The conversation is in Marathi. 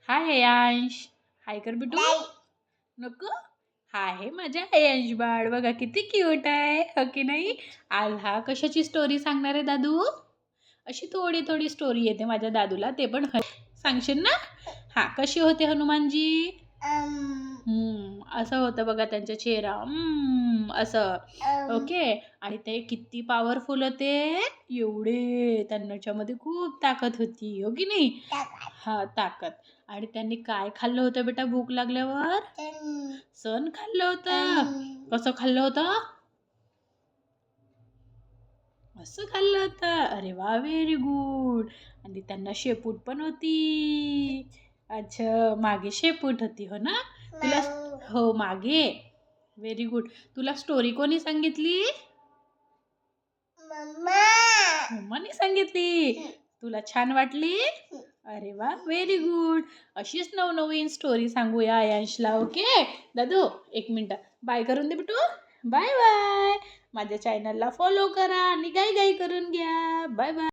हाय अयांश. हाय कर बिटू. नको. हा आहे माझा अयांश बाळ. बघा किती क्यूट आहे, हो की नाही. आज हा कशाची स्टोरी सांगणार आहे दादू? अशी थोडी थोडी स्टोरी येते माझ्या दादूला, ते पण सांगशील ना. हा, कशी होते हनुमानजी? असं होतं बघा त्यांचा चेहरा. असं. ओके. आणि ते किती पॉवरफुल होते. एवढे त्यांच्यामध्ये खूप ताकद होती, हो की नाही. हा, ताकद. आणि त्यांनी काय खाल्लं होतं बेटा भूक लागल्यावर? सण खाल्लं होतं. कसं खाल्लं होतं? असं खाल्लं होतं. अरे वा, व्हेरी गुड. आणि त्यांना शेपूट पण होती. अच्छा, मागे शेपूट होती, हो ना. तुला हो, मागे. Very good. तुला स्टोरी कोणी सांगितली? मम्माने सांगितली. तुला छान वाटली? अरे वा, व्हेरी गुड. अशीच नवनवीन स्टोरी सांगूया अयांशला. ओके दादू, एक मिनिट बाय करून दे बिटू. Bye bye. माझ्या चॅनलला फॉलो करा आणि गाई गाई करून घ्या. Bye bye.